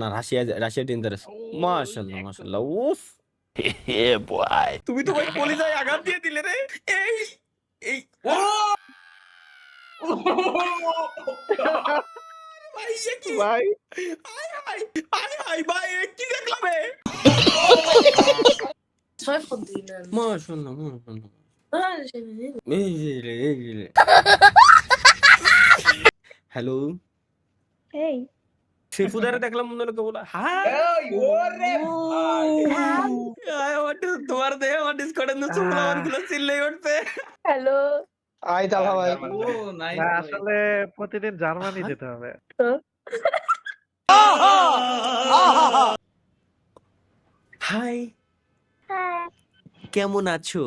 না Russia dangerous মাশাআল্লাহ মাশাআল্লাহ উফ Yeah, boy. তুমি তো ভাই কলিজায় আঘাত দিয়ে দিলে রে এই এই ও ভাই এ কি ভাই আয় হায় আয় হায় ভাই এ কি দেখলাম এ Zwei von denen. মাশাআল্লাহ মাশাআল্লাহ Ah, das ist eine এই রে হ্যালো Hey. শেফুদারে দেখলাম মনে লোকে বলা হাই আই ওয়ান্ট টু তোমার দেহে আমার ডিসকর্ডে নো চুমলা গুলো চিল্লাই উঠছে Hello. আই তালা ভাই না, আসলে প্রতিদিন জার্মানি যেতে হবে। Hi Hi. কেমন আছো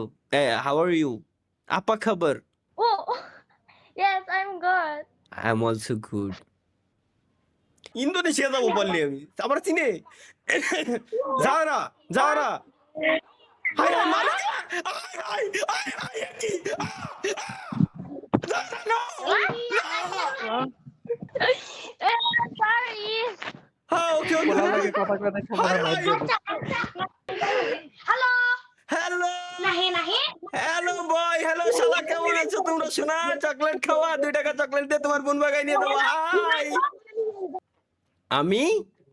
হাউ আর ইউ আপা খবর Oh, yes, I'm good. I am also good Indonesia যাবো বললি আমি আমার চিনে যারা হাই হাই মালিক হাই হাই হাই কি Sorry. হ্যাঁ ওকে ওকে ওনার লাগে কথা কয়ে দেখো মনে হয় লাইট দিয়ে দিচ্ছে। Hello. Hello Nahi. হ্যালো বয় হ্যালো শালা কেমন আছো তোমরা শোনা চকলেট খাওয়া 2 টাকা চকলেট দিয়ে তোমার বোন বাগাই নিয়ে দেবো হাই আমি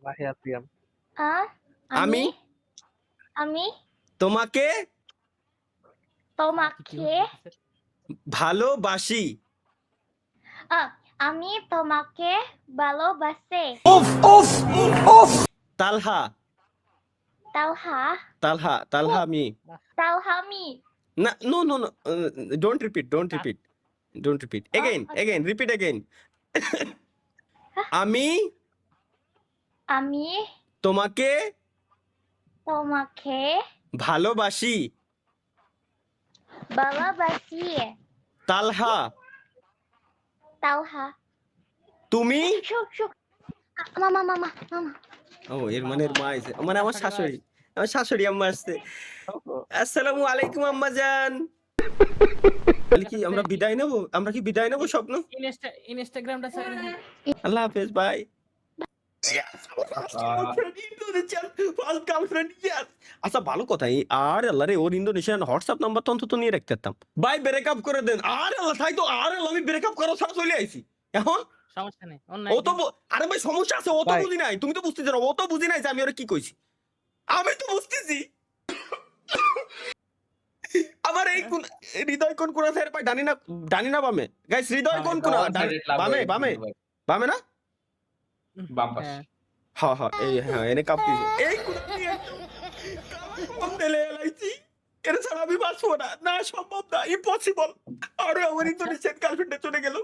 লাহি আসিয়াম। আমি আমি তোমাকে তোমাকে ভালোবাসি আমি তোমাকে ভালোবাসি তালহা তালহা আমি তালহামি না no don't repeat again repeat again আমি আমি তোমাকে তোমাকে ভালোবাসি ভালোবাসি তালহা তালহা তুমি শুক মামা ও এর মানে এর মা আছে মানে আমার শাশুড়ি আম্মা আসছে আসসালামু আলাইকুম আম্মা জান কি আমরা কি বিদায় নেব স্বপ্ন ইনস্টাগ্রামটা সাইড আল্লাহ হাফেজ বাই আচ্ছা ভালো কথা আর আল্লাহ রে ওর ইন্দোনেশিয়ান হোয়াটসঅ্যাপ নাম্বার তো অন্তত নিয়ে রাখতে পারতাম ভাই ব্রেকআপ করে দেন আর আল্লাহ তাই তো আর আল্লাহ আমি ব্রেকআপ করা ছাড়া চলে আইছি এখন সমস্যা নেই ও তো আরে ভাই সমস্যা আছে ও তো বুঝি নাই তুমি তো বুঝতে জানো ও তো বুঝি নাই যে আমি ওরা কি কইছি আমি তো বুঝতেছি আমার এই কোন হৃদয় কোন কোন আছে ভাই ডানি না বামে গাইস হৃদয় কোন কোন বামে না বাম পাশে হ্যাঁ এই হ্যাঁ এনে কাঁপতেছে এই কোন দিলে লাইছি এর ছাড়া আমি বাঁচবো না সম্ভব না ইম্পসিবল আর আমার ইন্দোনেশিয়ান গার্লফ্রেন্ডে চলে গেল